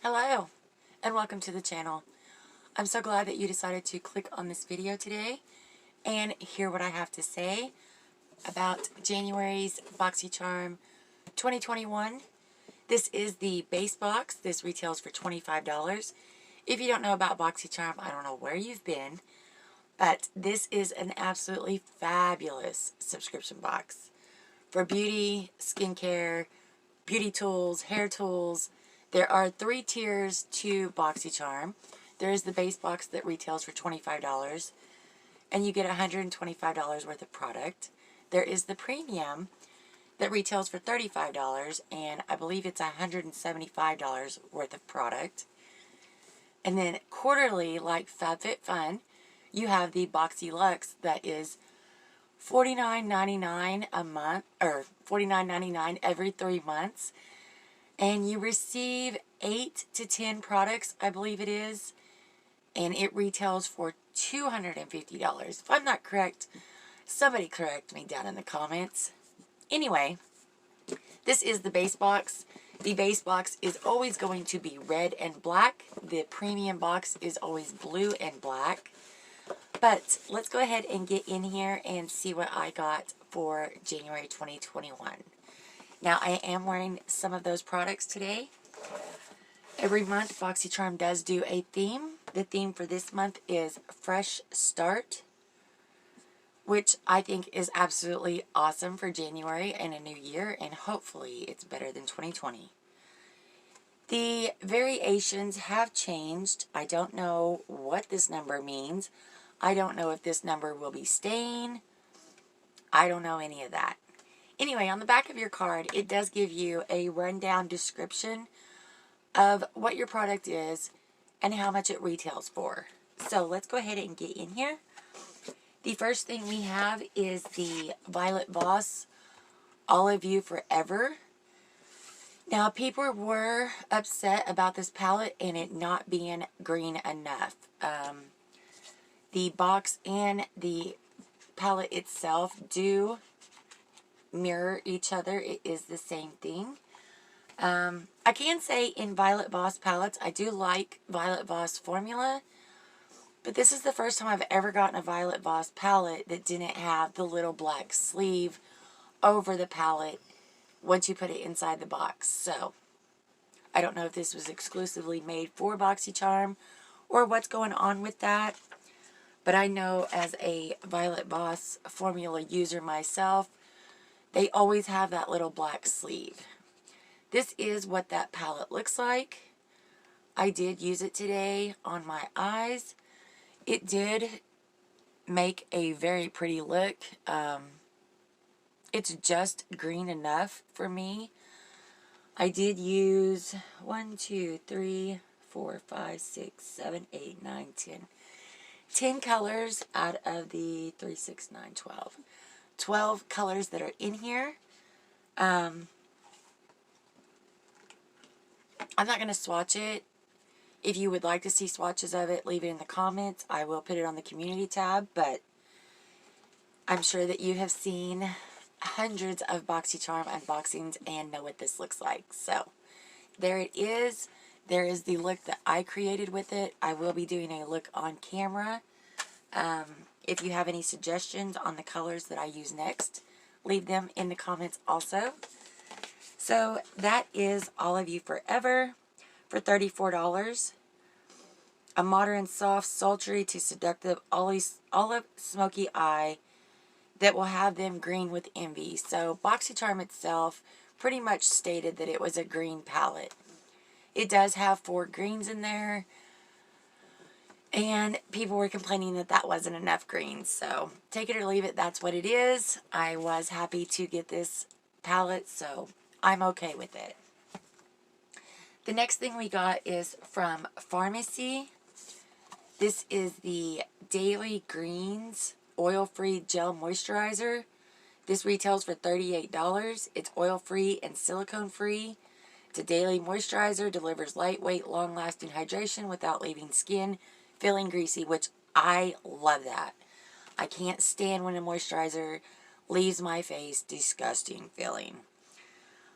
Hello, and welcome to the channel. I'm so glad that you decided to click on this video today and hear what I have to say about January's Boxycharm 2021. This is the base box. This retails for $25. If you don't know about Boxycharm, I don't know where you've been, but this is an absolutely fabulous subscription box for beauty, skincare, beauty tools, hair tools. There are 3 tiers to Boxycharm. There is the base box that retails for $25, and you get $125 worth of product. There is the premium that retails for $35, and I believe it's $175 worth of product. And then quarterly, like FabFitFun, you have the Boxy Luxe that is $49.99 a month, or $49.99 every 3 months. And you receive 8 to 10 products, I believe it is, and it retails for $250. If I'm not correct, somebody correct me down in the comments. Anyway, this is the base box. The base box is always going to be red and black. The premium box is always blue and black. But let's go ahead and get in here and see what I got for January 2021. Now, I am wearing some of those products today. Every month, Boxycharm does do a theme. The theme for this month is Fresh Start, which I think is absolutely awesome for January and a new year, and hopefully it's better than 2020. The variations have changed. I don't know what this number means. I don't know if this number will be staying. I don't know any of that. Anyway, on the back of your card, it does give you a rundown description of what your product is and how much it retails for. So let's go ahead and get in here. The first thing we have is the Violet Voss Olive You Forever. Now, people were upset about this palette and it not being green enough. The box and the palette itself do mirror each other. It is the same thing. I can say in Violet Voss palettes, I do like Violet Voss formula, but this is the first time I've ever gotten a Violet Voss palette that didn't have the little black sleeve over the palette once you put it inside the box. So I don't know if this was exclusively made for Boxycharm or what's going on with that, but I know as a Violet Voss formula user myself, they always have that little black sleeve. This is what that palette looks like. I did use it today on my eyes. It did make a very pretty look. It's just green enough for me. I did use 1, 2, 3, 4, 5, 6, 7, 8, 9, 10. 10 colors out of the 3, 6, 9, 12. 12 colors that are in here. I'm not going to swatch it. If you would like to see swatches of it, leave it in the comments. I will put it on the community tab, but I'm sure that you have seen hundreds of Boxycharm unboxings and know what this looks like. So, there it is. There is the look that I created with it. I will be doing a look on camera. If you have any suggestions on the colors that I use next, leave them in the comments also. So that is Olive You Forever for $34. A modern, soft, sultry to seductive olive smoky eye that will have them green with envy. So Boxycharm itself pretty much stated that it was a green palette. It does have 4 greens in there. And people were complaining that that wasn't enough green. So, take it or leave it, that's what it is. I was happy to get this palette, so I'm okay with it. The next thing we got is from Pharmacy. This is the Daily Greens Oil-Free Gel Moisturizer. This retails for $38. It's oil-free and silicone-free. It's a daily moisturizer, delivers lightweight, long-lasting hydration without leaving skin feeling greasy, which I love that. I can't stand when a moisturizer leaves my face disgusting feeling.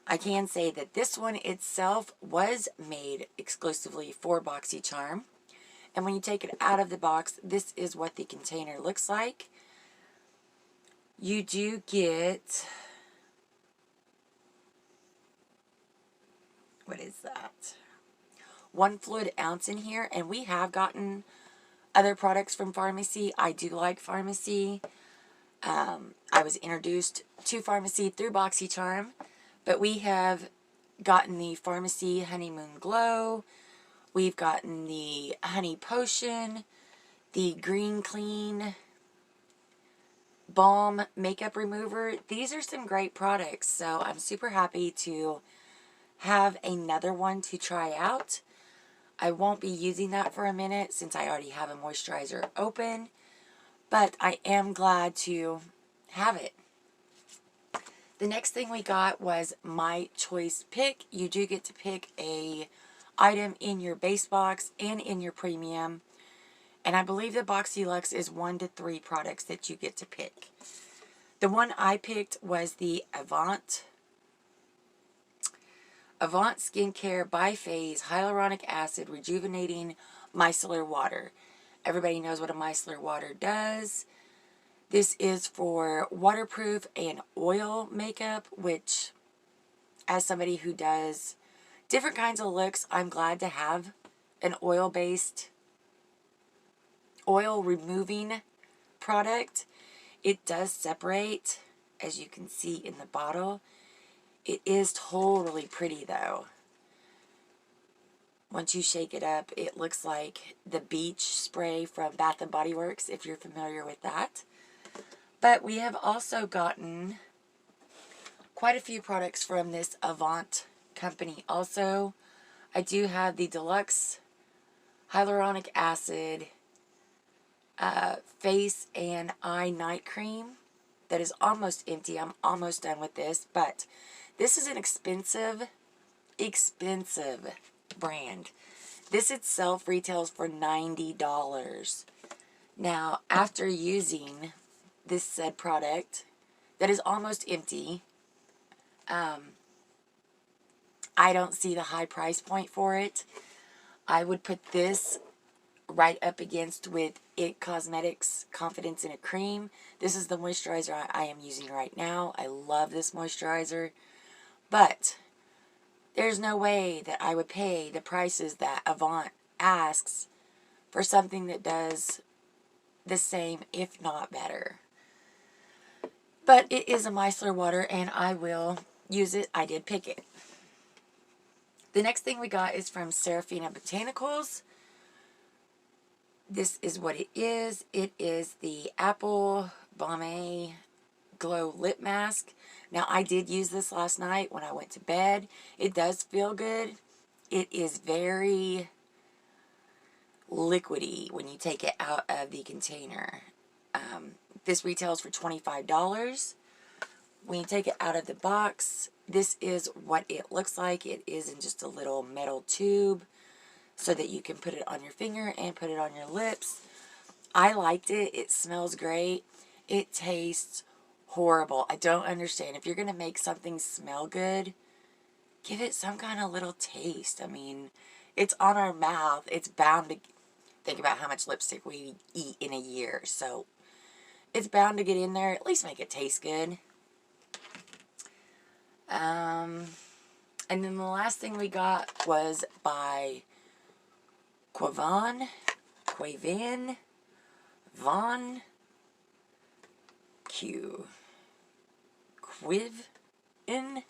I can say that this one itself was made exclusively for Boxycharm. And when you take it out of the box, this is what the container looks like. You do get, what is that? 1 fluid ounce in here, and we have gotten other products from pharmacy. I do like pharmacy. I was introduced to pharmacy through Boxycharm, but we have gotten the pharmacy Honeymoon Glow. We've gotten the Honey Potion, the Green Clean Balm Makeup Remover. These are some great products, so I'm super happy to have another one to try out. I won't be using that for a minute since I already have a moisturizer open, but I am glad to have it. The next thing we got was My Choice Pick. You do get to pick a item in your base box and in your premium, and I believe the Box Deluxe is 1 to 3 products that you get to pick. The one I picked was the Avant Skincare Biphase Hyaluronic Acid Rejuvenating Micellar Water. Everybody knows what a micellar water does. This is for waterproof and oil makeup, which, as somebody who does different kinds of looks, I'm glad to have an oil-based, oil-removing product. It does separate, as you can see in the bottle. It is totally pretty, though. Once you shake it up, it looks like the beach spray from Bath & Body Works, if you're familiar with that. But we have also gotten quite a few products from this Avant company also. I do have the Deluxe Hyaluronic Acid Face and Eye Night Cream that is almost empty. I'm almost done with this, but this is an expensive brand. This itself retails for $90. Now, after using this said product that is almost empty, I don't see the high price point for it. I would put this right up against with IT Cosmetics Confidence in a Cream. This is the moisturizer I am using right now. I love this moisturizer, but there's no way that I would pay the prices that Avant asks for something that does the same, if not better. But it is a micellar water, and I will use it. I did pick it. The next thing we got is from Seraphina Botanicals. This is what it is. It is the Apple Baume Glow Lip Mask. Now, I did use this last night when I went to bed. It does feel good. It is very liquidy when you take it out of the container. This retails for $25. When you take it out of the box, this is what it looks like. It is in just a little metal tube so that you can put it on your finger and put it on your lips. I liked it. It smells great. It tastes horrible. I don't understand. If you're going to make something smell good, give it some kind of little taste. I mean, it's on our mouth. It's bound to... Think about how much lipstick we eat in a year. So, it's bound to get in there. At least make it taste good. And then the last thing we got was by Quavan, Von Q. Quivin.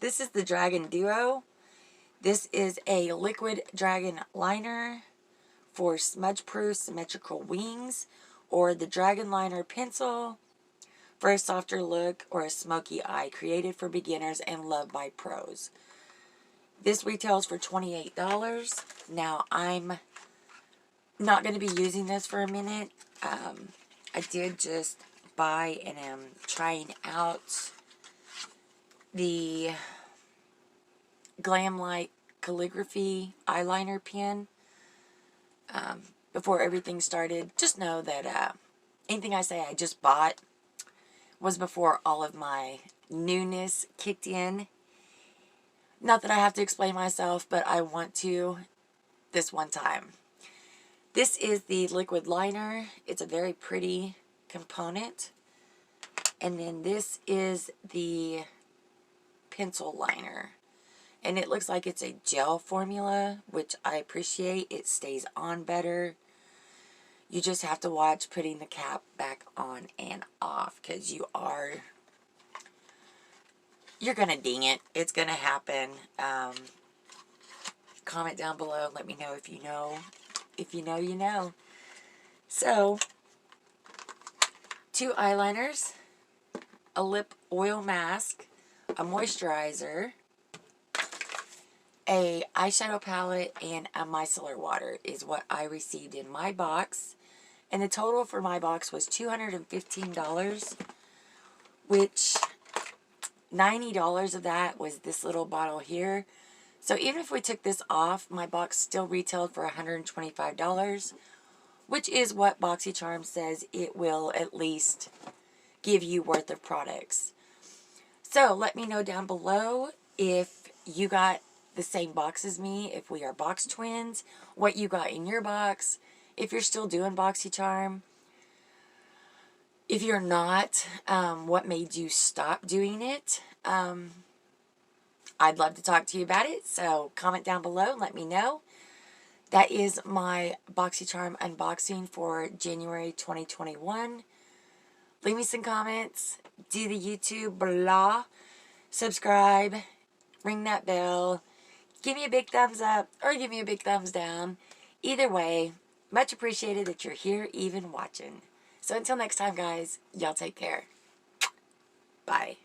This is the Dragon Duo. This is a liquid dragon liner for smudge-proof symmetrical wings, or the Dragon Liner Pencil for a softer look or a smoky eye, created for beginners and loved by pros. This retails for $28. Now, I'm not going to be using this for a minute. I did just buy and am trying out the Glam Light Calligraphy eyeliner pen before everything started. Just know that anything I say I just bought was before all of my newness kicked in. Not that I have to explain myself, but I want to this one time. This is the liquid liner. It's a very pretty component. And then this is the pencil liner. And it looks like it's a gel formula, which I appreciate. It stays on better. You just have to watch putting the cap back on and off, because you're going to ding it. It's going to happen. Comment down below and let me know if you know. If you know, you know. So, 2 eyeliners, a lip oil mask, a moisturizer, a eyeshadow palette, and a micellar water is what I received in my box. And the total for my box was $215, which $90 of that was this little bottle here. So even if we took this off, my box still retailed for $125, which is what Boxycharm says it will at least give you worth of products. So let me know down below if you got the same box as me, if we are box twins, what you got in your box, if you're still doing Boxycharm. If you're not, what made you stop doing it? I'd love to talk to you about it, so comment down below and let me know. That is my Boxycharm unboxing for January 2021. Leave me some comments, do the YouTube blah, subscribe, ring that bell, give me a big thumbs up or give me a big thumbs down. Either way, much appreciated that you're here even watching. So until next time, guys, y'all take care. Bye.